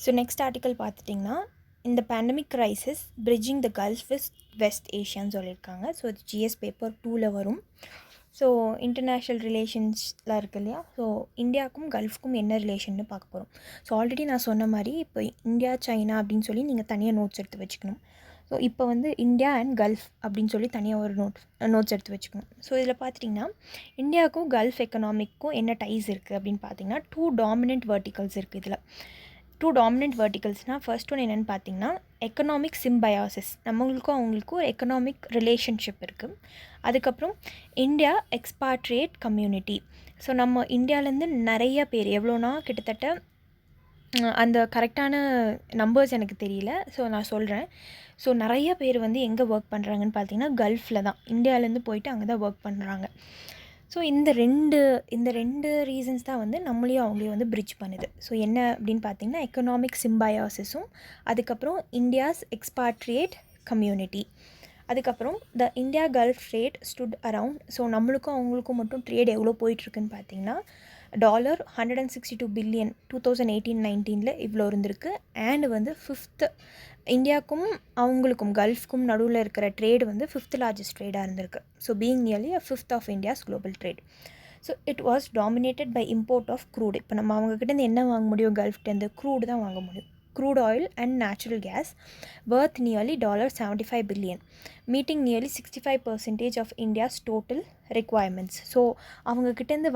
So next article பார்த்துட்டிங்கன்னா இந்த pandemic crisis bridging the gulf with West ஏஷியான்னு சொல்லியிருக்காங்க. ஸோ இது ஜிஎஸ் பேப்பர் 2ல் வரும். ஸோ இன்டர்நேஷ்னல் ரிலேஷன்ஸ்லாம் இருக்குது இல்லையா, ஸோ இந்தியாவுக்கும் கல்ஃப்க்கும் என்ன ரிலேஷன்னு பார்க்க போகிறோம். ஸோ ஆல்ரெடி நான் சொன்ன மாதிரி இப்போ இந்தியா சைனா அப்படின்னு சொல்லி நீங்கள் தனியாக நோட்ஸ் எடுத்து வச்சுக்கணும். ஸோ இப்போ வந்து இந்தியா அண்ட் கல்ஃப் அப்படின்னு சொல்லி தனியாக ஒரு நோட்ஸ் எடுத்து வச்சுக்கணும். ஸோ இதில் பார்த்துட்டிங்கன்னா இந்தியாவுக்கும் கல்ஃப் எக்கனாமிக்கும் என்ன டைஸ் இருக்குது அப்படின்னு பார்த்தீங்கன்னா 2 டாமினன்ட் வெர்டிகல்ஸ் இருக்குது. இதில் 2 டாமினன்ட் வெர்டிகல்ஸ்னால் ஃபர்ஸ்ட் ஒன்று என்னென்னு பார்த்தீங்கன்னா எக்கனாமிக் சிம்பயாசிஸ், நம்மளுக்கும் அவங்களுக்கும் ஒரு எக்கனாமிக் ரிலேஷன்ஷிப் இருக்குது. அதுக்கப்புறம் இந்தியா எக்ஸ்பாட்ரியேட் கம்யூனிட்டி. ஸோ நம்ம இந்தியாவிலேருந்து நிறைய பேர், எவ்வளோனா கிட்டத்தட்ட அந்த கரெக்டான நம்பர்ஸ் எனக்கு தெரியல, ஸோ நான் சொல்கிறேன். ஸோ நிறைய பேர் வந்து எங்கே ஒர்க் பண்ணுறாங்கன்னு பார்த்தீங்கன்னா கல்ஃபில் தான், இந்தியாவிலேருந்து போயிட்டு அங்கே தான் ஒர்க் பண்ணுறாங்க. ஸோ இந்த ரெண்டு ரீசன்ஸ் தான் வந்து நம்மளையும் அவங்களையும் வந்து பிரிட்ஜ் பண்ணுது. ஸோ என்ன அப்படின்னு பார்த்தீங்கன்னா எக்கனாமிக் சிம்பயாசிஸும், அதுக்கப்புறம் இந்தியாஸ் எக்ஸ்பாட்ரியேட் கம்யூனிட்டி, அதுக்கப்புறம் த India gulf trade stood around. So நம்மளுக்கும் அவங்களுக்கும் மட்டும் ட்ரேட் எவ்வளோ போயிட்டுருக்குன்னு பார்த்தீங்கன்னா $162 பில்லியன் 2018-19 இவ்வளோ இருந்திருக்கு. அண்ட் வந்து 5th இந்தியாவுக்கும் அவங்களுக்கும் கல்ஃப்க்கும் நடுவில் இருக்கிற ட்ரேடு வந்து 5th லார்ஜஸ்ட் ட்ரேடாக இருந்திருக்கு. So being nearly 5th of India's global trade. So it was dominated by import of crude. இப்போ நம்ம அவங்கக்கிட்டேருந்து என்ன வாங்க முடியும், கல்ஃப்டேருந்து க்ரூடு தான் வாங்க முடியும். crude oil and natural gas worth nearly $75 billion, meeting nearly 65% of India's total requirements. So அவங்கக்கிட்டேருந்து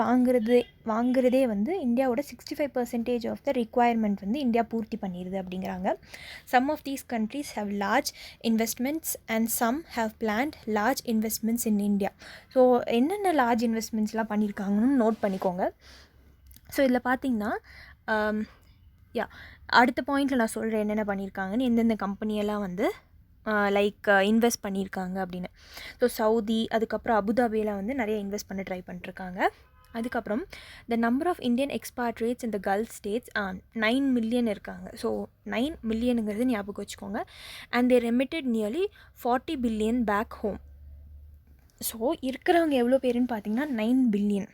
வாங்குறதே வந்து இந்தியாவோட 65% ஆஃப் த ரிக்குவயர்மெண்ட் வந்து இந்தியா பூர்த்தி பண்ணிடுது அப்படிங்கிறாங்க. Some of these countries have large investments and some have planned large investments in India. So என்னென்ன large இன்வெஸ்ட்மெண்ட்ஸ்லாம் பண்ணியிருக்காங்கன்னு நோட் பண்ணிக்கோங்க. ஸோ இதில் பார்த்திங்கன்னா அடுத்த பாயிண்டில் நான் சொல்கிறேன் என்னென்ன பண்ணியிருக்காங்கன்னு, எந்தெந்த கம்பெனியெல்லாம் வந்து லைக் இன்வெஸ்ட் பண்ணியிருக்காங்க அப்படின்னு. ஸோ சவுதி, அதுக்கப்புறம் அபுதாபியில் வந்து நிறைய இன்வெஸ்ட் பண்ண ட்ரை பண்ணிட்டுருக்காங்க. அதுக்கப்புறம் the number of Indian expatriates இந்த கல்ஃப் ஸ்டேட்ஸ் 9 மில்லியன் இருக்காங்க. ஸோ 9 மில்லியனுங்கிறது ஞாபகம் வச்சுக்கோங்க. And they remitted nearly 40 billion back home. So இருக்கிறவங்க எவ்வளோ பேருன்னு பார்த்தீங்கன்னா 9 பில்லியன்.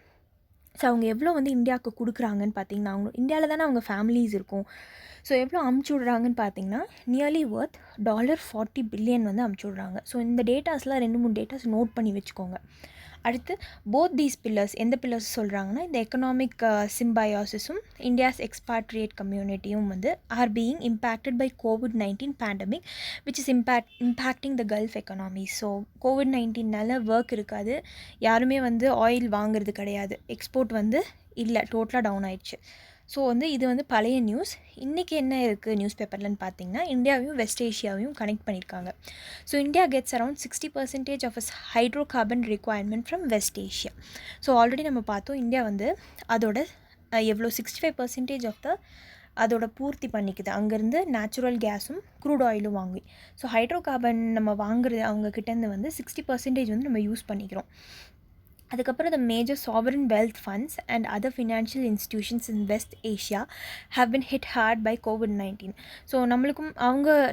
ஸோ அவங்க எவ்வளோ வந்து இந்தியாவுக்கு கொடுக்குறாங்கன்னு பார்த்தீங்கன்னா, அவங்க இந்தியாவில் தானே அவங்க ஃபேமிலிஸ் இருக்கும். ஸோ எவ்வளோ அமுச்சு விட்றாங்கன்னு பார்த்தீங்கன்னா நியர்லி ஒர்த் $40 பில்லியன் வந்து அமுச்சு விட்றாங்க. ஸோ இந்த டேட்டாஸ்லாம் 2-3 டேட்டாஸ் நோட் பண்ணி வச்சுக்கோங்க. அடுத்து போத் தீஸ் பில்லர்ஸ், எந்த பில்லர்ஸ் சொல்கிறாங்கன்னா இந்த எக்கனாமிக் சிம்பயாசிஸும் இந்தியாஸ் எக்ஸ்பாட்ரியேட் கம்யூனிட்டியும் வந்து are being impacted by COVID-19 pandemic which is impacting the gulf economy. So COVID-19னால ஒர்க் இருக்காது, யாருமே வந்து ஆயில் வாங்குறது கிடையாது, எக்ஸ்போர்ட் வந்து இல்லை, டோட்டலாக டவுன் ஆயிடுச்சு. ஸோ வந்து இது வந்து பழைய நியூஸ். இன்றைக்கி என்ன இருக்குது நியூஸ் பேப்பர்லன்னு பார்த்தீங்கன்னா இந்தியாவையும் வெஸ்ட் ஏஷியாவையும் கனெக்ட் பண்ணியிருக்காங்க. So India gets around 60% of is hydrocarbon requirement from west Asia. So already நம்ம பார்த்தோம் இந்தியா வந்து அதோட எவ்வளோ 65% ஆஃப் த அதோட பூர்த்தி பண்ணிக்குது, அங்கேருந்து நேச்சுரல் கேஸும் க்ரூட் ஆயிலும் வாங்கி. ஸோ ஹைட்ரோ கார்பன் நம்ம வாங்குறது அவங்கக்கிட்டேருந்து வந்து 60% வந்து நம்ம யூஸ் பண்ணிக்கிறோம். அதுக்கப்புறம் the major sovereign wealth funds and other financial institutions in West Asia have been hit hard by COVID-19. So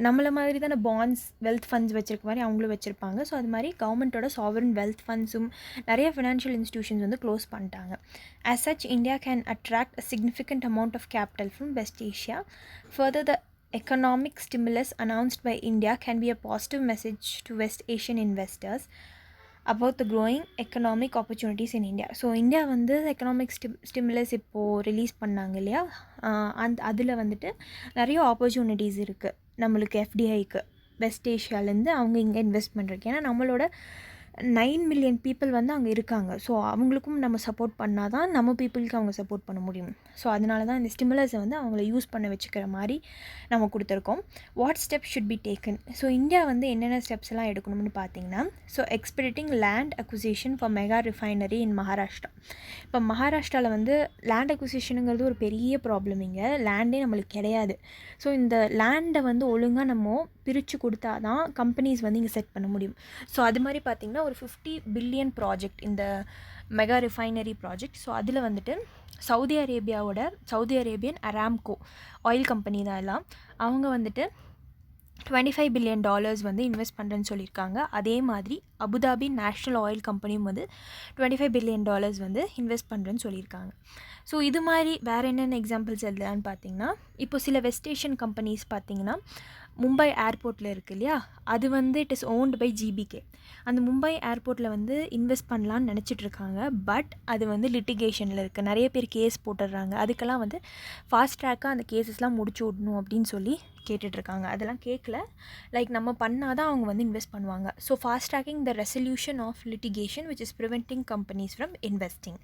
நம்மளை மாதிரி தானே பாண்ட்ஸ் வெல்த் ஃபண்ட்ஸ் வச்சுருக்க மாதிரி அவங்களும் வச்சுருப்பாங்க. ஸோ அது மாதிரி கவர்மெண்ட்டோட சாவரன் வெல்த் ஃபண்ட்ஸும் நிறைய ஃபினான்ஷியல் இன்ஸ்டிடியூஷன்ஸ் வந்து க்ளோஸ் பண்ணிட்டாங்க. As such, India can attract a significant amount of capital from West Asia. Further, the economic stimulus announced by India can be a positive message to West Asian investors about the growing economic opportunities in India. So India வந்து economic stimulus இப்போது release பண்ணாங்க இல்லையா, அதில் வந்துட்டு நிறைய opportunities இருக்குது நம்மளுக்கு எஃப்டிஐக்கு west ஏஷியாவிலேருந்து அவங்க இங்கே இன்வெஸ்ட் பண்ணுறதுக்கு. ஏன்னா நம்மளோட 9 மில்லியன் பீப்புள் வந்து அங்கே இருக்காங்க. ஸோ அவங்களுக்கும் நம்ம சப்போர்ட் பண்ணால் தான் நம்ம பீப்புளுக்கு அவங்க சப்போர்ட் பண்ண முடியும். ஸோ அதனால தான் இந்த ஸ்டிமுலஸை வந்து அவங்கள யூஸ் பண்ண வச்சுக்கிற மாதிரி நம்ம கொடுத்துருக்கோம். What steps should be taken. So India வந்து என்னென்ன ஸ்டெப்ஸ் எல்லாம் எடுக்கணும்னு பார்த்தீங்கன்னா, so expediting land acquisition for mega refinery in Maharashtra. இப்போ மகாராஷ்டிராவில் வந்து லேண்ட் அக்விசிஷனுங்கிறது ஒரு பெரிய ப்ராப்ளம். இங்கே லேண்டே நம்மளுக்கு கிடையாது. ஸோ இந்த லேண்டை வந்து ஒழுங்காக நம்ம பிரித்து கொடுத்தா தான் கம்பெனிஸ் வந்து இங்கே செட் பண்ண முடியும். ஸோ அது மாதிரி பார்த்திங்கன்னா ஒரு 50 பில்லியன் ப்ராஜெக்ட் இந்த மெகா ரிஃபைனரி ப்ராஜெக்ட். ஸோ அதில் வந்துட்டு Saudi Arabian Aramco oil company தான் எல்லாம். அவங்க வந்துட்டு $25 பில்லியன் வந்து இன்வெஸ்ட் பண்ணுறேன்னு சொல்லியிருக்காங்க. அதே மாதிரி அபுதாபி நேஷ்னல் ஆயில் கம்பெனியும் வந்து $25 பில்லியன் வந்து இன்வெஸ்ட் பண்ணுறேன்னு சொல்லியிருக்காங்க. ஸோ இது மாதிரி வேறு என்னென்ன எக்ஸாம்பிள்ஸ் எழுதலான்னு பார்த்தீங்கன்னா, இப்போ சில வெஸ்ட் ஏஷியன் கம்பெனிஸ் பார்த்தீங்கன்னா, மும்பை ஏர்போர்ட்டில் இருக்குது இல்லையா, அது வந்து இட் இஸ் ஓன்டு பை ஜிபிகே. அந்த மும்பை ஏர்போர்ட்டில் வந்து இன்வெஸ்ட் பண்ணலான்னு நினச்சிட்ருக்காங்க. பட் அது வந்து லிட்டிகேஷனில் இருக்குது. நிறைய பேர் கேஸ் போட்டுடுறாங்க. அதுக்கெல்லாம் வந்து ஃபாஸ்ட் ட்ராக்காக அந்த கேஸஸ்லாம் முடிச்சு விடணும் அப்படின்னு சொல்லி கேட்டுட்ருக்காங்க. அதெல்லாம் கேட்கல, லைக் நம்ம பண்ணால் தான் அவங்க வந்து இன்வெஸ்ட் பண்ணுவாங்க. So fast tracking the resolution of litigation which is preventing companies from investing.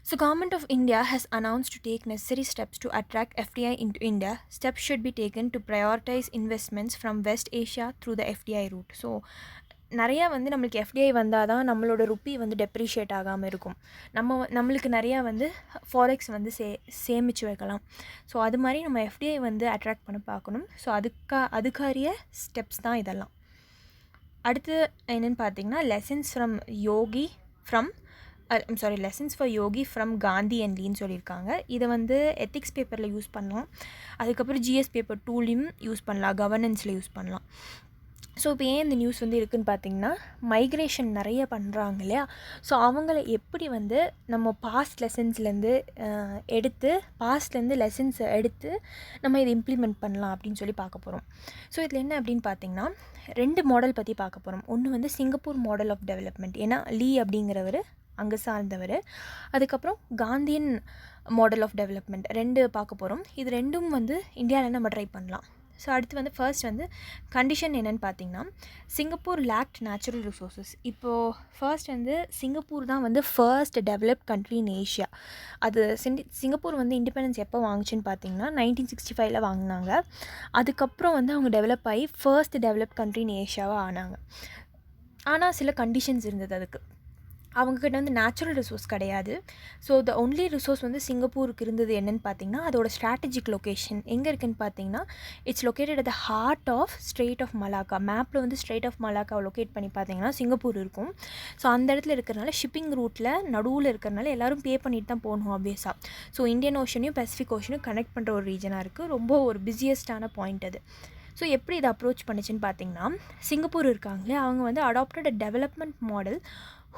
So Government of India has announced to take necessary steps to attract FDI into India. Steps should be taken to prioritize investments from West Asia through the FDI route. So நிறையா வந்து நம்மளுக்கு FDI வந்தால் தான் நம்மளோட rupee வந்து depreciate ஆகாமல் இருக்கும். நம்மளுக்கு நிறையா வந்து ஃபாரெக்ஸ் வந்து சேமித்து வைக்கலாம். ஸோ அது மாதிரி நம்ம எஃப்டிஐ வந்து அட்ராக்ட் பண்ண பார்க்கணும். ஸோ அதுக்காரிய ஸ்டெப்ஸ் தான் இதெல்லாம். அடுத்து என்னென்னு பார்த்தீங்கன்னா, lessons for Yogi from Gandhi and லீன்னு சொல்லியிருக்காங்க. இதை வந்து எத்திக்ஸ் பேப்பரில் யூஸ் பண்ணலாம். அதுக்கப்புறம் ஜிஎஸ் பேப்பர் டூலையும் யூஸ் பண்ணலாம், கவர்னன்ஸில் யூஸ் பண்ணலாம். ஸோ இப்போ ஏன் இந்த நியூஸ் வந்து இருக்குதுன்னு பார்த்தீங்கன்னா, மைக்ரேஷன் நிறைய பண்ணுறாங்க இல்லையா. ஸோ அவங்கள எப்படி வந்து நம்ம பாஸ்ட்லேருந்து லெசன்ஸை எடுத்து நம்ம இதை இம்ப்ளிமெண்ட் பண்ணலாம் அப்படின்னு சொல்லி பார்க்க போகிறோம். ஸோ இதில் என்ன அப்படின்னு பார்த்தீங்கன்னா, 2 மாடல் பற்றி பார்க்க போகிறோம். ஒன்று வந்து சிங்கப்பூர் மாடல் ஆஃப் டெவலப்மெண்ட், ஏன்னா லீ அப்படிங்கிறவர் அங்கே சார்ந்தவர். அதுக்கப்புறம் காந்தியன் மாடல் ஆஃப் டெவலப்மெண்ட் 2 பார்க்க போகிறோம். இது 2ம் வந்து இந்தியாவில் நம்ம ட்ரை பண்ணலாம். ஸோ அடுத்து வந்து ஃபர்ஸ்ட் வந்து கண்டிஷன் என்னென்னு பார்த்தீங்கன்னா, சிங்கப்பூர் லேக்ட் நேச்சுரல் ரிசோர்ஸஸ். இப்போது ஃபர்ஸ்ட் வந்து சிங்கப்பூர் தான் வந்து first developed country in Asia. அது சிங்கப்பூர் வந்து இண்டிபெண்டன்ஸ் எப்போ வாங்குச்சுன்னு பார்த்தீங்கன்னா 1965 வாங்கினாங்க. அதுக்கப்புறம் வந்து அவங்க டெவலப் ஆகி ஃபர்ஸ்ட் டெவலப்ட் கண்ட்ரி இன் ஏஷியாவாக ஆனாங்க. ஆனால் சில கண்டிஷன்ஸ் இருந்தது. அதுக்கு அவங்கக்கிட்ட வந்து நேச்சுரல் ரிசோர்ஸ் கிடையாது. ஸோ த ஒன்லி ரிசோர்ஸ் வந்து சிங்கப்பூருக்கு இருந்தது என்னென்னு பார்த்தீங்கன்னா, அதோட ஸ்ட்ராட்டஜிக் லொக்கேஷன் எங்கே இருக்குதுன்னு பார்த்தீங்கன்னா, it's located at the heart of strait of Malacca. மேப்பில் வந்து ஸ்ட்ரெயிட் ஆஃப் மலாக்காவை லொக்கேட் பண்ணி பார்த்தீங்கன்னா சிங்கப்பூர் இருக்கும். ஸோ அந்த இடத்துல இருக்கிறனால ஷிப்பிங் ரூட்டில் நடுவில் இருக்கிறனால எல்லோரும் பே பண்ணிட்டு தான் போகணும் ஆப்வியஸாக. ஸோ இந்தியன் ஓஷனையும் பசிபிக் ஓஷனையும் கனெக்ட் பண்ணுற ஒரு ரீஜனாக இருக்குது. ரொம்ப ஒரு பிஸியஸ்டான பாயிண்ட் அது. ஸோ எப்படி இதை அப்ரோச் பண்ணிச்சுன்னு பார்த்தீங்கன்னா, சிங்கப்பூர் இருக்காங்களே அவங்க வந்து adapted a development model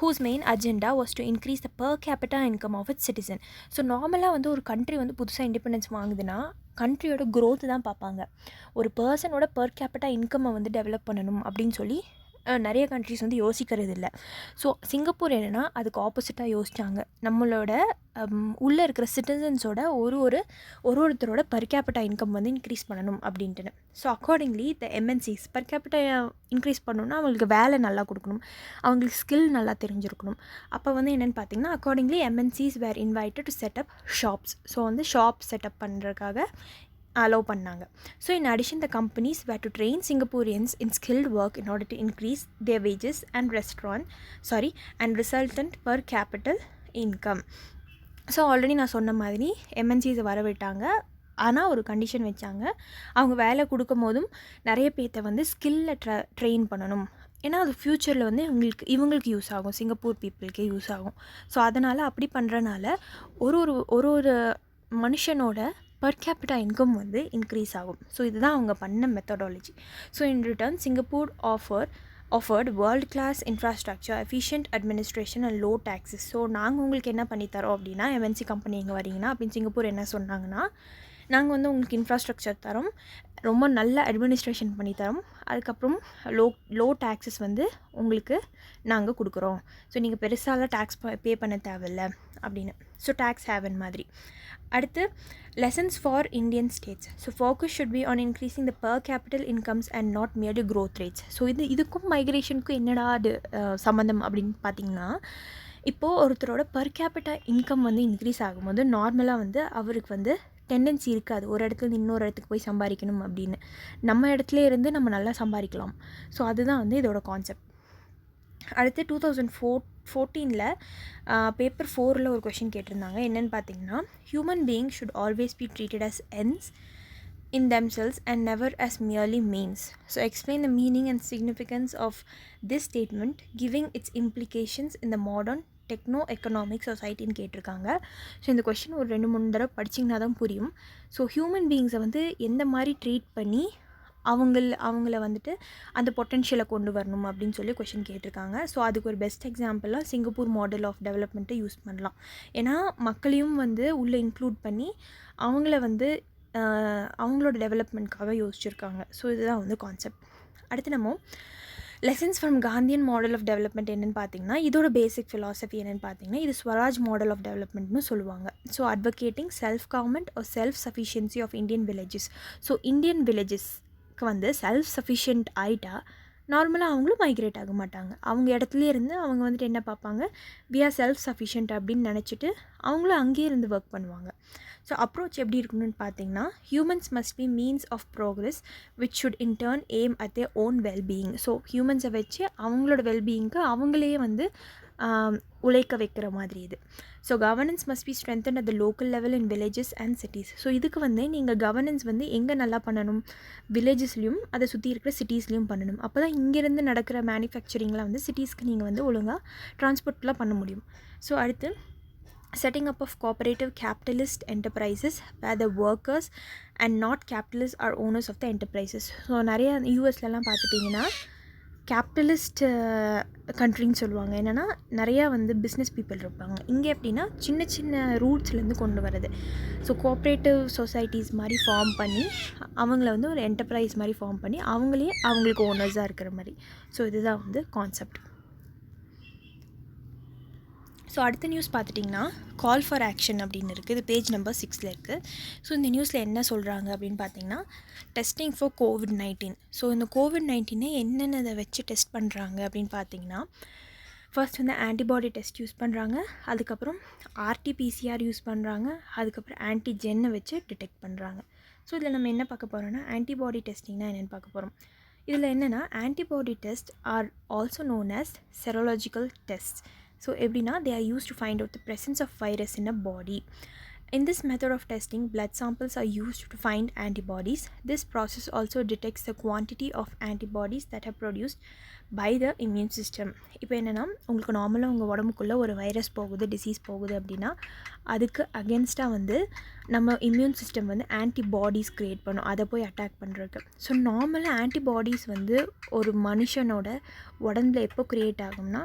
whose main agenda was to increase the per capita income of its citizen. So நார்மலாக வந்து ஒரு கண்ட்ரி வந்து புதுசாக இண்டிபெண்டன்ஸ் வாங்குதுன்னா கண்ட்ரியோட க்ரோத் தான் பார்ப்பாங்க. ஒரு பர்சனோட பர் கேபிட்டா இன்கம்மை வந்து டெவலப் பண்ணணும் அப்படின்னு சொல்லி நிறைய கண்ட்ரிஸ் வந்து யோசிக்கிறது இல்லை. ஸோ சிங்கப்பூர் என்னென்னா அதுக்கு ஆப்போசிட்டாக யோசித்தாங்க. நம்மளோட உள்ளே இருக்கிற சிட்டிசன்ஸோட ஒருத்தரோட பர் கேபிட்டா இன்கம் வந்து இன்க்ரீஸ் பண்ணணும் அப்படின்ட்டுன்னு. ஸோ அக்கார்டிங்லி த எம்என்சிஸ் பர் கேபிட்டா இன்க்ரீஸ் பண்ணணும்னா அவங்களுக்கு வேலை நல்லா கொடுக்கணும், அவங்களுக்கு ஸ்கில் நல்லா தெரிஞ்சிருக்கணும். அப்போ வந்து என்னென்னு பார்த்தீங்கன்னா, accordingly MNCs were invited to set up shops. So வந்து ஷாப் செட்டப் பண்ணுறதுக்காக அலோவ் பண்ணாங்க. So in addition the companies were to train Singaporeans in skilled work in order to increase their wages and resultant per capital income. So already நான் சொன்ன மாதிரி எம்என்சிஸை வரவிட்டாங்க. ஆனால் ஒரு condition வச்சாங்க, அவங்க வேலை கொடுக்கும் போதும் நிறைய பேர்த்த வந்து ஸ்கில்லை ட்ரெயின் பண்ணணும். ஏன்னா அது ஃப்யூச்சரில் வந்து இவங்களுக்கு யூஸ் ஆகும், சிங்கப்பூர் பீப்புளுக்கே யூஸ் ஆகும். ஸோ அதனால் அப்படி பண்ணுறனால ஒரு மனுஷனோட பர் கேபிட்டா இன்கம் வந்து இன்க்ரீஸ் ஆகும். ஸோ இதுதான் அவங்க பண்ண methodology. So in return Singapore offered world class infrastructure, efficient administration and low taxes. So நாங்கள் உங்களுக்கு என்ன பண்ணித்தரோம் அப்படின்னா, எம்என்சி கம்பெனி எங்கே வரீங்கன்னா அப்படின்னு சிங்கப்பூர் என்ன சொன்னாங்கன்னா, நாங்கள் வந்து உங்களுக்கு இன்ஃப்ராஸ்ட்ரக்சர் தரோம், ரொம்ப நல்ல அட்மினிஸ்ட்ரேஷன் பண்ணித்தரோம், அதுக்கப்புறம் லோ டேக்ஸஸ் வந்து உங்களுக்கு நாங்கள் கொடுக்குறோம். ஸோ நீங்கள் பெருசாலாம் டேக்ஸ் பே பண்ண தேவையில்லை அப்படின்னு. ஸோ டேக்ஸ் ஹேவன் மாதிரி. அடுத்து lessons for Indian states. So focus should be on increasing the per capital incomes and not merely growth rates. So இதுக்கும் மைக்ரேஷனுக்கும் என்னடா அது சம்மந்தம் அப்படின்னு பார்த்தீங்கன்னா, இப்போது ஒருத்தரோட பர் கேபிட்டா இன்கம் வந்து இன்க்ரீஸ் ஆகும்போது நார்மலாக வந்து அவருக்கு வந்து டெண்டன்சி இருக்காது ஒரு இடத்துலேருந்து இன்னொரு இடத்துக்கு போய் சம்பாதிக்கணும் அப்படின்னு. நம்ம இடத்துல இருந்து நம்ம நல்லா சம்பாதிக்கலாம். ஸோ அதுதான் வந்து இதோட கான்செப்ட். அடுத்து 2014 பேப்பர் 4 ஒரு கொஷின் கேட்டிருந்தாங்க. என்னென்னு பார்த்தீங்கன்னா, human being should always be treated as ends in themselves and never as merely means. So explain the meaning and significance of this statement, giving its implications in the modern techno economic சொசைட்டின்னு கேட்டிருக்காங்க. So இந்த question ஒரு 2-3 தடவை படிச்சிங்கன்னா தான் புரியும். So human பீயிங்ஸை வந்து எந்த மாதிரி ட்ரீட் பண்ணி அவங்கள வந்துட்டு அந்த பொட்டென்ஷியலை கொண்டு வரணும் அப்படின்னு சொல்லி கொஷின் கேட்டிருக்காங்க. ஸோ அதுக்கு ஒரு பெஸ்ட் எக்ஸாம்பிளாக சிங்கப்பூர் மாடல் ஆஃப் டெவலப்மெண்ட்டை யூஸ் பண்ணலாம். ஏன்னா மக்களையும் வந்து உள்ளே இன்க்ளூட் பண்ணி அவங்கள வந்து அவங்களோட டெவலப்மெண்ட்காக யோசிச்சுருக்காங்க. ஸோ இதுதான் வந்து கான்செப்ட். அடுத்து நம்ம lessons from Gandhian model of development என்னென்னு பார்த்தீங்கன்னா, இதோட பேசிக் ஃபிலாசபி என்னென்னு பார்த்தீங்கன்னா, இது ஸ்வராஜ் மாடல் ஆஃப் டெவலப்மெண்ட்னு சொல்லுவாங்க. So advocating self government or self sufficiency of Indian villages. So Indian வில்லேஜஸ்க்கு வந்து செல்ஃப் சஃபிஷியன்ட் ஆகிட்டா நார்மலாக அவங்களும் மைக்ரேட் ஆக மாட்டாங்க. அவங்க இடத்துலேயே இருந்து அவங்க வந்துட்டு என்ன பார்ப்பாங்க, வி ஆர் செல்ஃப் சஃபிஷியன்ட் அப்படின்னு நினச்சிட்டு அவங்களும் அங்கேயே இருந்து ஒர்க் பண்ணுவாங்க. ஸோ அப்ரோச் எப்படி இருக்கணும்னு பார்த்தீங்கன்னா, humans must be means of progress which should in turn aim at their own wellbeing. So ஹியூமன்ஸை வச்சு அவங்களோட வெல்பீயிங்க்கு அவங்களே வந்து உழைக்க வைக்கிற மாதிரி இது. So governance must be strengthen at the local level in villages and cities. So இதுக்கு வந்து நீங்கள் கவர்னன்ஸ் வந்து எங்கே நல்லா பண்ணணும், வில்லேஜஸ்லையும் அதை சுற்றி இருக்கிற சிட்டிஸ்லையும் பண்ணணும். அப்போ தான் இங்கேருந்து நடக்கிற மேனுஃபேக்சரிங்லாம் வந்து சிட்டிஸ்க்கு நீங்கள் வந்து ஒழுங்காக ட்ரான்ஸ்போர்ட்லாம் பண்ண முடியும். ஸோ அடுத்து setting up of cooperative capitalist enterprises where the workers and not capitalists are owners of the enterprises. So நிறைய யூஎஸ்லலாம் பார்த்துட்டிங்கன்னா கேபிட்டலிஸ்ட் கண்ட்ரின்னு சொல்லுவாங்க. என்னென்னா நிறையா வந்து பிஸ்னஸ் பீப்புள் இருப்பாங்க. இங்கே எப்படின்னா சின்ன சின்ன ரூட்ஸ்லேருந்து கொண்டு வரது. ஸோ கோஆப்ரேட்டிவ் சொசைட்டிஸ் மாதிரி ஃபார்ம் பண்ணி அவங்கள வந்து ஒரு என்டர்பிரைஸ் மாதிரி ஃபார்ம் பண்ணி அவங்களே அவங்களுக்கு ஓனர்ஸாக இருக்கிற மாதிரி. ஸோ இதுதான் வந்து கான்செப்ட். ஸோ அடுத்த நியூஸ் பார்த்துட்டிங்கன்னா கால் ஃபார் ஆக்ஷன் அப்படின்னு இருக்குது. இது பேஜ் நம்பர் 6 இருக்குது. ஸோ இந்த நியூஸில் என்ன சொல்கிறாங்க அப்படின்னு பார்த்தீங்கன்னா, டெஸ்டிங் ஃபார் COVID-19. ஸோ இந்த COVID-19 என்னென்னதை வச்சு டெஸ்ட் பண்ணுறாங்க அப்படின்னு பார்த்தீங்கன்னா, ஃபர்ஸ்ட் வந்து ஆன்டிபாடி டெஸ்ட் யூஸ் பண்ணுறாங்க, அதுக்கப்புறம் RT-PCR யூஸ் பண்ணுறாங்க, அதுக்கப்புறம் ஆன்டிஜென்னை வச்சு டிடெக்ட் பண்ணுறாங்க. ஸோ இதில் நம்ம என்ன பார்க்க போகிறோம்னா, ஆன்டிபாடி டெஸ்டிங்னா என்னென்னு பார்க்க போகிறோம். இதில் என்னென்னா antibody test are also known as serological test. So எப்படின்னா, they are used to find out the presence of virus in a body. In this method of testing, blood samples are used to find antibodies. This process also detects the quantity of antibodies that are produced by the immune system. இப்போ என்னென்னா, உங்களுக்கு நார்மலாக உங்கள் உடம்புக்குள்ளே ஒரு virus போகுது, disease போகுது அப்படின்னா அதுக்கு அகென்ஸ்டாக வந்து நம்ம இம்யூன் சிஸ்டம் வந்து ஆன்டிபாடிஸ் க்ரியேட் பண்ணும், அதை போய் அட்டாக் பண்ணுறதுக்கு. ஸோ நார்மலாக ஆன்டிபாடிஸ் வந்து ஒரு மனுஷனோட உடம்புல எப்போ க்ரியேட் ஆகும்னா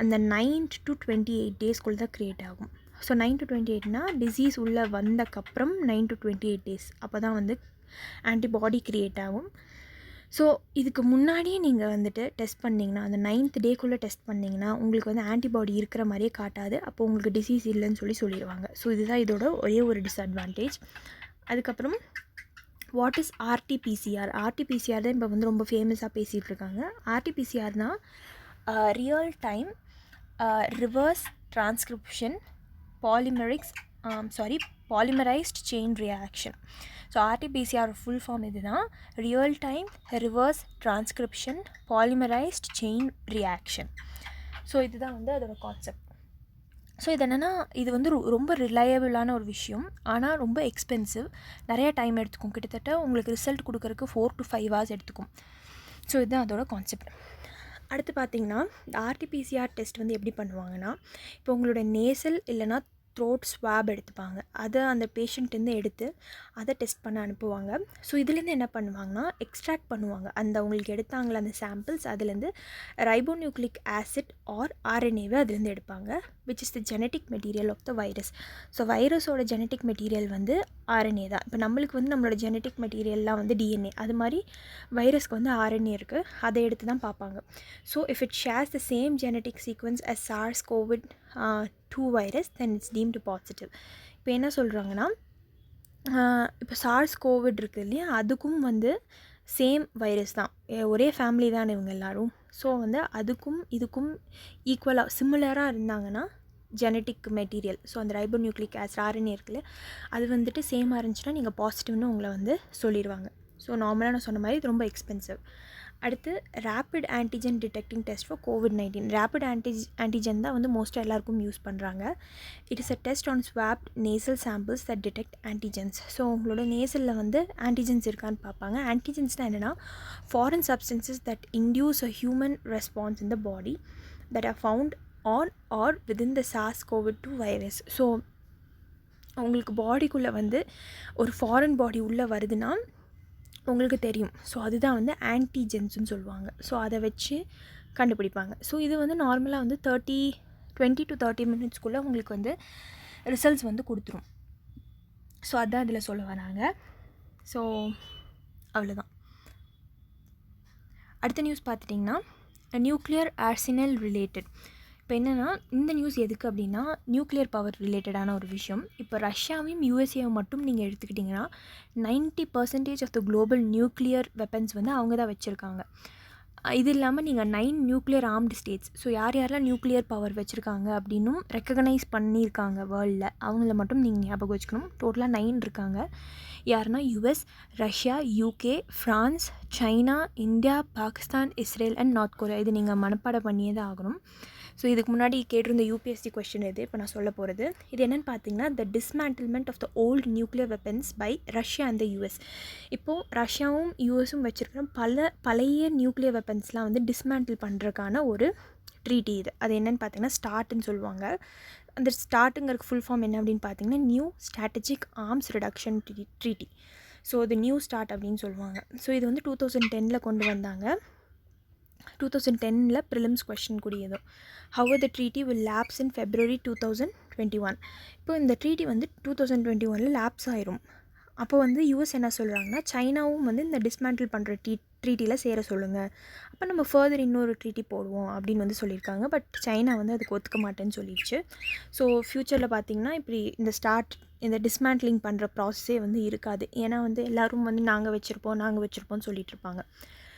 அந்த 9 to 28 டேஸ்க்குள்ளே தான் க்ரியேட் ஆகும். ஸோ 9 to 28னா டிசீஸ் உள்ளே வந்தக்கப்புறம் 9 to 28 டேஸ் அப்போ தான் வந்து ஆன்டிபாடி க்ரியேட் ஆகும். ஸோ இதுக்கு முன்னாடியே நீங்கள் வந்துட்டு டெஸ்ட் பண்ணிங்கன்னா, அந்த 9th டேக்குள்ளே டெஸ்ட் பண்ணிங்கன்னா உங்களுக்கு வந்து ஆன்டிபாடி இருக்கிற மாதிரியே காட்டாது. அப்போ உங்களுக்கு டிசீஸ் இல்லைன்னு சொல்லிடுவாங்க. ஸோ இதுதான் இதோட ஒரே ஒரு டிஸ்அட்வான்டேஜ். அதுக்கப்புறம் வாட் இஸ் RT-PCR? RT-PCR தான் இப்போ வந்து ரொம்ப ஃபேமஸாக பேசிகிட்டு இருக்காங்க. RT-PCRனால் real time reverse transcription polymerised chain reaction. So RT-PCR full form இதுதான், real time reverse transcription polymerised chain reaction. So இதுதான் வந்து அதோட கான்செப்ட். ஸோ இது என்னென்னா, இது வந்து ரொம்ப ரிலையபிளான ஒரு விஷயம், ஆனால் ரொம்ப எக்ஸ்பென்சிவ், நிறைய டைம் எடுத்துக்கும். கிட்டத்தட்ட உங்களுக்கு ரிசல்ட் கொடுக்கறதுக்கு 4 to 5 hours எடுத்துக்கும். ஸோ இதுதான் அதோட கான்செப்ட். அடுத்து பார்த்திங்கன்னா, இந்த RT-PCR டெஸ்ட் வந்து எப்படி பண்ணுவாங்கன்னா, இப்போ உங்களோட நேசல் இல்லைனா த்ரோட் ஸ்வாப் எடுத்துப்பாங்க, அதை அந்த பேஷண்ட்லேருந்து எடுத்து அதை டெஸ்ட் பண்ண அனுப்புவாங்க. ஸோ இதுலேருந்து என்ன பண்ணுவாங்கன்னா, எக்ஸ்ட்ராக்ட் பண்ணுவாங்க அந்த உங்களுக்கு எடுத்தாங்களே அந்த சாம்பிள்ஸ், அதுலேருந்து ரைபோநியூக்ளிக் ஆசிட் ஆர் RNAவை அதுலேருந்து எடுப்பாங்க, which is the genetic material of the virus. So வைரஸோட ஜெனட்டிக் மெட்டீரியல் வந்து RNA தான். இப்போ நம்மளுக்கு வந்து நம்மளோட ஜெனட்டிக் மெட்டீரியல்லாம் வந்து DNA, அது மாதிரி வைரஸ்க்கு வந்து RNA இருக்குது, அதை எடுத்து தான் பார்ப்பாங்க. So if it shares the same genetic sequence as SARS-CoV-2 virus then it's deemed positive. இப்போ என்ன சொல்கிறாங்கன்னா, இப்போ SARS-CoV இருக்குது இல்லையா, அதுக்கும் வந்து சேம் வைரஸ் தான், ஒரே ஃபேமிலி தான் இவங்க எல்லோரும். ஸோ வந்து அதுக்கும் இதுக்கும் ஈக்குவலாக சிமிலராக இருந்தாங்கன்னா ஜெனட்டிக் மெட்டீரியல், ஸோ அந்த ரைபோநியூக்ளிக் ஆசிட் RNA இருக்குல்ல, அது வந்துட்டு சேமாக இருந்துச்சுன்னா நீங்கள் பாசிட்டிவ்னு உங்களை வந்து சொல்லிடுவாங்க. ஸோ நார்மலாக நான் சொன்ன மாதிரி இது ரொம்ப எக்ஸ்பென்சிவ். அடுத்து rapid antigen detecting test for COVID-19. Rapid antigen தான் வந்து மோஸ்ட்டாக எல்லாருக்கும் யூஸ் பண்ணுறாங்க. It is a test on swabbed nasal samples that detect antigens. So உங்களோட நேசலில் வந்து ஆன்டிஜென்ஸ் இருக்கான்னு பார்ப்பாங்க. ஆன்டிஜென்ஸ்னால் என்னென்னா, foreign substances that induce a human response in the body that are found on or within the SARS-CoV-2 virus. So உங்களுக்கு பாடிக்குள்ளே வந்து ஒரு ஃபாரின் பாடி உள்ளே வருதுன்னா உங்களுக்கு தெரியும். ஸோ அதுதான் வந்து ஆன்டிஜென்ஸ்னு சொல்லுவாங்க. ஸோ அதை வச்சு கண்டுபிடிப்பாங்க. ஸோ இது வந்து நார்மலாக வந்து 20 to 30 மினிட்ஸ்க்குள்ளே உங்களுக்கு வந்து ரிசல்ட்ஸ் வந்து கொடுத்துரும். ஸோ அதுதான் இதில் சொல்ல வராங்க. ஸோ அவ்வளோதான். அடுத்த நியூஸ் பார்த்துட்டிங்கன்னா நியூக்ளியர் ஆர்சினல் ரிலேட்டட். இப்போ என்னென்னா இந்த நியூஸ் எதுக்கு அப்படின்னா நியூக்ளியர் பவர் ரிலேட்டடான ஒரு விஷயம். இப்போ ரஷ்யாவையும் யூஎஸ்ஏவும் மட்டும் நீங்கள் எடுத்துக்கிட்டிங்கன்னா 90% of the global nuclear weapons வந்து அவங்க தான் வச்சுருக்காங்க. இது இல்லாமல் நீங்கள் 9 நியூக்ளியர் ஆர்ம்டு ஸ்டேட்ஸ், ஸோ யார் யாரெல்லாம் நியூக்ளியர் பவர் வச்சுருக்காங்க அப்படின்னும் ரெக்கக்னைஸ் பண்ணியிருக்காங்க வேர்ல்டில், அவங்கள மட்டும் நீங்கள் ஞாபகம் வச்சுக்கணும். டோட்டலாக 9 இருக்காங்க. யாருன்னா US, Russia, UK, France, China, India, Pakistan, Israel and north Korea. இது நீங்கள் மனப்பாடம் பண்ணியே தான் ஆகணும். ஸோ இதுக்கு முன்னாடி கேட்டிருந்த யூபிஎஸ்சி கொஸ்டின் இது இப்போ நான் சொல்ல போகிறது. இது என்னென்னு பார்த்தீங்கன்னா the dismantlement of the old nuclear weapons by Russia and the US. இப்போது ரஷ்யாவும் யூஎஸும் வச்சுருக்கிற பழைய நியூக்ளியர் வெப்பன்ஸ்லாம் வந்து டிஸ்மேண்டில் பண்ணுறதுக்கான ஒரு ட்ரீட்டி இது. அது என்னென்னு பார்த்தீங்கன்னா ஸ்டார்ட்னு சொல்லுவாங்க. அந்த ஸ்டார்ட்டுங்கிறதுக்கு ஃபுல் ஃபார்ம் என்ன அப்படின்னு பார்த்தீங்கன்னா new strategic arms reduction treaty. So இது நியூ ஸ்டார்ட் அப்படின்னு சொல்லுவாங்க. ஸோ இது வந்து 2010 கொண்டு வந்தாங்க. 2010 ப்ரிலிம்ஸ் கொஸ்டின் கூடியதோ. However the treaty will lapse in February 2021. இப்போ இந்த ட்ரீட்டி வந்து 2021 லேப்ஸ் ஆயிரும். அப்போ வந்து யூஎஸ் என்ன சொல்கிறாங்கன்னா சைனாவும் வந்து இந்த டிஸ்மேண்டில் பண்ணுற ட்ரீட்டியில் சேர சொல்லுங்கள், அப்போ நம்ம ஃபர்தர் இன்னொரு ட்ரீட்டி போடுவோம் அப்படின்னு வந்து சொல்லியிருக்காங்க. பட் சைனா வந்து அதுக்கு ஒத்துக்க மாட்டேன்னு சொல்லிடுச்சு. ஸோ ஃப்யூச்சரில் பார்த்திங்கன்னா இப்படி இந்த டிஸ்மேண்ட்லிங் பண்ணுற ப்ராசஸே வந்து இருக்காது. ஏன்னா வந்து எல்லோரும் வந்து நாங்கள் வச்சுருப்போம்னு சொல்லிட்டு இருப்பாங்க.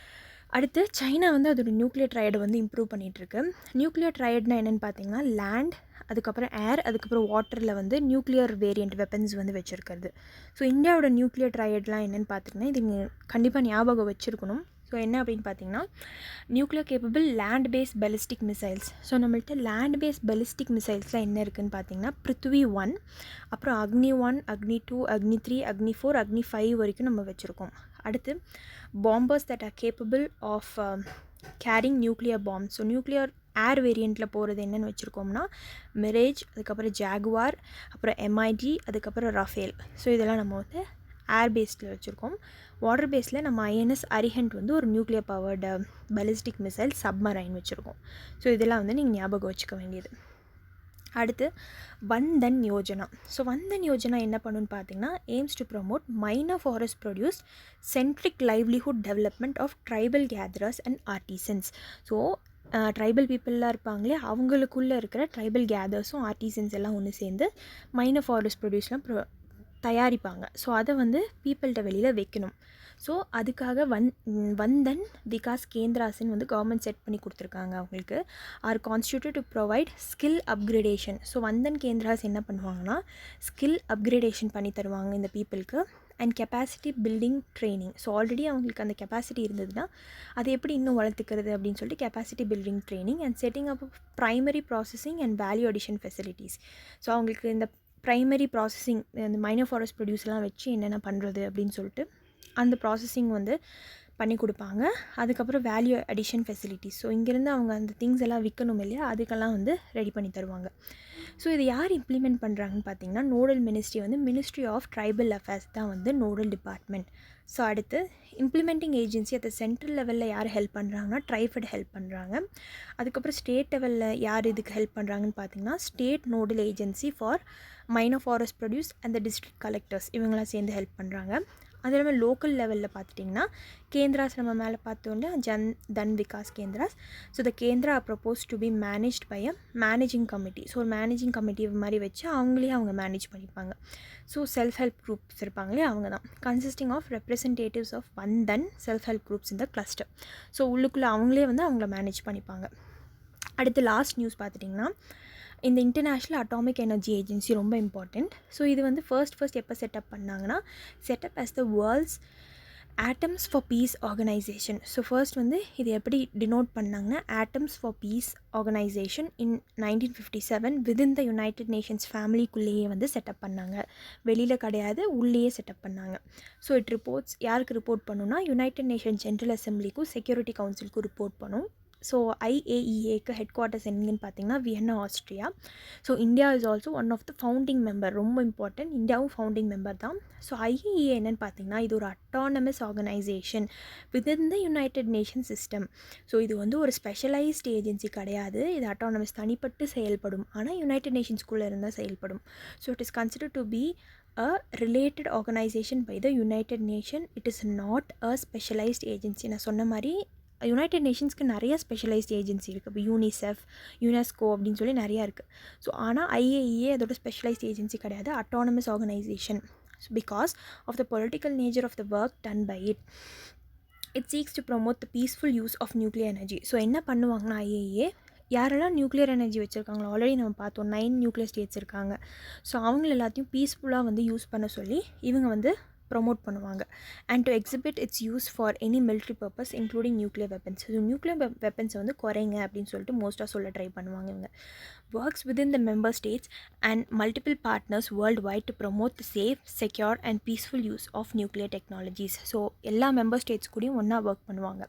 அடுத்து சைனா வந்து அதோட நியூக்ளியர் ட்ரையடை வந்து இம்ப்ரூவ் பண்ணிகிட்ருக்கு. நியூக்ளியர் ட்ரையட்னா என்னென்னு பார்த்தீங்கன்னா லேண்ட், அதுக்கப்புறம் ஏர், அதுக்கப்புறம் வாட்டரில் வந்து நியூக்ளியர் வேரியண்ட் வெப்பன்ஸ் வந்து வச்சுருக்கிறது. ஸோ இந்தியாவோட நியூக்ளியர் ட்ரையட்லாம் என்னென்னு பார்த்தீங்கன்னா இது நீங்கள் கண்டிப்பாக ஞாபகம் வச்சுருக்கணும். ஸோ என்ன அப்படின்னு பார்த்தீங்கன்னா nuclear capable land based ballistic missiles. So நம்மள்ட்ட லேண்ட் பேஸ்ட் பெலிஸ்டிக் மிசைல்ஸ்லாம் என்ன இருக்குதுன்னு பார்த்தீங்கன்னா பிருத்வி 1, அப்புறம் அக்னி 1, அக்னி 2, அக்னி 3, அக்னி 4, அக்னி 5 வரைக்கும் நம்ம வச்சுருக்கோம். அடுத்து bombers that are capable of carrying nuclear bomb. So nuclear air வேரியண்ட்டில் போகிறது என்னென்னு வச்சுருக்கோம்னா மிரேஜ், அதுக்கப்புறம் ஜாகுவார், அப்புறம் எம்ஐடி, அதுக்கப்புறம் ரஃபேல். ஸோ இதெல்லாம் நம்ம வந்து ஏர் பேஸ்டில் வச்சுருக்கோம். வாட்டர் பேஸில் நம்ம ஐஎன்எஸ் அரிஹண்ட் வந்து ஒரு nuclear powered ballistic missile submarine வச்சுருக்கோம். ஸோ இதெல்லாம் வந்து நீங்கள் ஞாபகம் வச்சுக்க வேண்டியது. அடுத்து வந்தன் யோஜனா. ஸோ வந்தன் யோஜனா என்ன பண்ணுன்னு பார்த்தீங்கன்னா aims to promote minor forest produce centric livelihood development of tribal gatherers and artisans. So tribal பீப்புளெலாம் இருப்பாங்களே அவங்களுக்குள்ளே இருக்கிற ட்ரைபல் கேதர்ஸும் ஆர்டிசன்ஸ் எல்லாம் ஒன்று சேர்ந்து மைனர் ஃபாரஸ்ட் ப்ரொடியூஸ்லாம் தயாரிப்பாங்க. ஸோ அதை வந்து பீப்புள்கிட்ட வெளியில் வைக்கணும். ஸோ அதுக்காக வந்தன் விகாஸ் கேந்திராஸ்ன்னு வந்து கவர்மெண்ட் செட் பண்ணி கொடுத்துருக்காங்க. அவங்களுக்கு are constituted to provide skill upgradation. So Vandhan Kendras என்ன பண்ணுவாங்கன்னா ஸ்கில் அப்கிரேடேஷன் பண்ணி தருவாங்க இந்த பீப்புளுக்கு and capacity building training. So already அவங்களுக்கு அந்த கெப்பாசிட்டி இருந்ததுன்னா அதை எப்படி இன்னும் வளர்த்துக்கிறது அப்படின்னு சொல்லிட்டு capacity building training and setting up primary processing and value addition facilities. So அவங்களுக்கு இந்த ப்ரைமரி ப்ராசஸிங் இந்த மைனர் ஃபாரஸ்ட் ப்ரொடியூஸ்லாம் வச்சு என்னென்ன பண்ணுறது அப்படின்னு சொல்லிட்டு அந்த ப்ராசஸிங் வந்து பண்ணி கொடுப்பாங்க. அதுக்கப்புறம் வேல்யூ அடிஷன் ஃபெசிலிட்டிஸ். ஸோ இங்கேருந்து அவங்க அந்த திங்ஸ் எல்லாம் விற்கணும் இல்லையா, அதுக்கெல்லாம் வந்து ரெடி பண்ணி தருவாங்க. ஸோ இது யார் இம்ப்ளிமெண்ட் பண்ணுறாங்கன்னு பார்த்தீங்கன்னா நோடல் மினிஸ்ட்ரி வந்து மினிஸ்ட்ரி ஆஃப் ட்ரைபல் அஃபேர்ஸ் தான் வந்து நோடல் டிபார்ட்மெண்ட். ஸோ அடுத்து இம்ப்ளிமெண்டிங் ஏஜென்சி அட் சென்ட்ரல் லெவலில் யார் ஹெல்ப் பண்ணுறாங்கன்னா ட்ரைஃபெட் ஹெல்ப் பண்ணுறாங்க. அதுக்கப்புறம் ஸ்டேட் லெவலில் யார் இதுக்கு ஹெல்ப் பண்ணுறாங்கன்னு பார்த்தீங்கன்னா state nodal agency for minor forest produce and the district collectors இவங்களாம் சேர்ந்து ஹெல்ப் பண்ணுறாங்க. அது இல்லாமல் லோக்கல் லெவலில் பார்த்துட்டிங்கன்னா கேந்திராஸ் நம்ம மேலே பார்த்தோன்னா Dhan Vikas Kendras. So the Kendra propose to be managed by a managing committee. So ஒரு மேனேஜிங் கமிட்டி மாதிரி வச்சு அவங்களே அவங்க மேனேஜ் பண்ணிப்பாங்க. ஸோ செல்ஃப் ஹெல்ப் குரூப்ஸ் இருப்பாங்களே அவங்க தான் consisting of representatives of Vandhan self help groups இந்த கிளஸ்டர். ஸோ உள்ளுக்குள்ளே அவங்களே வந்து அவங்கள மேனேஜ் பண்ணிப்பாங்க. அடுத்து லாஸ்ட் நியூஸ் பார்த்துட்டிங்கன்னா இந்த இன்டர்நேஷ்னல் அட்டாமிக் எனர்ஜி ஏஜென்சி ரொம்ப இம்பார்ட்டண்ட். ஸோ இது வந்து ஃபர்ஸ்ட் எப்போ செட்டப் பண்ணாங்கன்னா set up as the world's Atoms for Peace Organisation. So first வந்து இது எப்படி டினோட் பண்ணாங்கன்னா Atoms for Peace Organisation in 1957 within the United Nations ஃபேமிலிக்குள்ளேயே வந்து செட்டப் பண்ணாங்க. வெளியில் கிடையாது, உள்ளேயே செட்டப் பண்ணாங்க. ஸோ யாருக்கு ரிப்போர்ட் பண்ணுன்னா யுனைடெட் நேஷன் ஜென்ரல் அசம்பிளிக்கும் செக்யூரிட்டி கவுன்சிலுக்கும் ரிப்போர்ட் பண்ணும். ஸோ ஐஏஇஏக்கு ஹெட் குவார்ட்டர்ஸ் எங்கேன்னு பார்த்தீங்கன்னா Vienna, Austria. So India is also one of the founding member. ரொம்ப இம்பார்ட்டன்ட், இந்தியாவும் ஃபவுண்டிங் மெம்பர் தான். ஸோ ஐஏஇஏ என்னென்னு பார்த்தீங்கன்னா இது ஒரு autonomous organisation within the United Nation system. So இது வந்து ஒரு ஸ்பெஷலைஸ்ட் ஏஜென்சி கிடையாது. இது அட்டானமஸ், தனிப்பட்டு செயல்படும். ஆனால் யுனைடெட் நேஷன்ஸ்குள்ளே இருந்தால் செயல்படும். So it is considered to be a related organization by the United Nations. It is not a specialized agency. நான் சொன்ன மாதிரி யுனைடெட் நேஷன்ஸ்க்கு நிறைய ஸ்பெஷலைஸ்ட் ஏஜென்சி இருக்குது. இப்போ யூனிசெஃப், யுனெஸ்கோ அப்படின்னு சொல்லி நிறையா இருக்குது. ஸோ ஆனால் ஐஏஇஏ அதோட ஸ்பெஷலைஸ்ட் ஏஜென்சி கிடையாது, autonomous organisation. Because of the political nature of the work done by it, it seeks to promote the peaceful use of nuclear energy. So என்ன பண்ணுவாங்கன்னா ஐஏஇஏ யாரெல்லாம் நியூக்ளியர் எனர்ஜி வச்சுருக்காங்களோ, ஆல்ரெடி நம்ம பார்த்தோம் 9 nuclear states இருக்காங்க. So அவங்க எல்லாத்தையும் பீஸ்ஃபுல்லாக வந்து யூஸ் பண்ண சொல்லி இவங்க வந்து ப்ரொமோட் பண்ணுவாங்க. And to exhibit its use for any military purpose including nuclear weapons. So nuclear வெப்பன்ஸை வந்து குறைங்க அப்படின்னு சொல்லிட்டு மோஸ்ட்டாக சொல்ல ட்ரை பண்ணுவாங்க இவங்க. Works within the member states and multiple partners worldwide to promote the safe, secure and peaceful use of nuclear technologies. So எல்லா மெம்பர் ஸ்டேட்ஸ் கூடயும் ஒன்றா ஒர்க் பண்ணுவாங்க.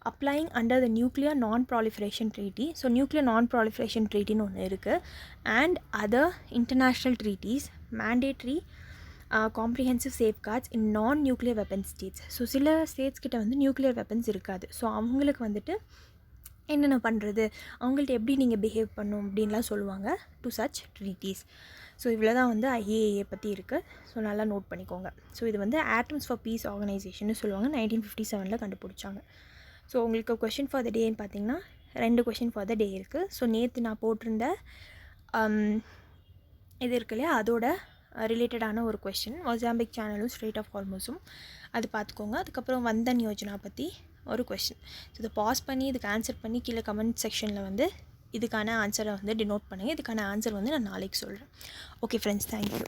Applying under the nuclear non proliferation treaty. So nuclear non proliferation ட்ரீட்டின்னு ஒன்று இருக்குது. And other international treaties mandatory comprehensive safeguards in non nuclear weapons states. So சில states கிட்ட வந்து நியூக்ளியர் வெப்பன்ஸ் இருக்காது. ஸோ அவங்களுக்கு வந்துட்டு என்னென்ன பண்ணுறது, அவங்கள்ட்ட எப்படி நீங்கள் பிஹேவ் பண்ணும் அப்படின்லாம் சொல்லுவாங்க டு சச் ட்ரீட்டிஸ். ஸோ இவ்வளோ தான் வந்து ஐஏஏ பற்றி இருக்குது. ஸோ நல்லா நோட் பண்ணிக்கோங்க. ஸோ இது வந்து ஆட்டம்ஸ் ஃபார் பீஸ் ஆர்கனைசேஷன் சொல்லுவாங்க. 1957 கண்டுபிடிச்சாங்க. ஸோ உங்களுக்கு கொஷின் ஃபார் த டேன்னு பார்த்தீங்கன்னா 2 கொஷின் ஃபார் த டே இருக்குது. ஸோ நேற்று நான் போட்டிருந்த இது இருக்கு இல்லையா, அதோட ரிலேட்டடான ஒரு கொஷின் மொசாம்பிக் சேனலும் ஸ்ட்ரெயிட் ஆஃப் ஹார்மோஸும் அது பார்த்துக்கோங்க. அதுக்கப்புறம் வந்தன் யோஜனா பற்றி ஒரு கொஷின். ஸோ இதை பாஸ் பண்ணி இதுக்கு ஆன்சர் பண்ணி கீழே கமெண்ட் செக்ஷனில் வந்து இதுக்கான ஆன்சரை வந்து டினோட் பண்ணுங்கள். இதுக்கான ஆன்சர் வந்து நான் நாளைக்கு சொல்கிறேன். Okay friends, thank you.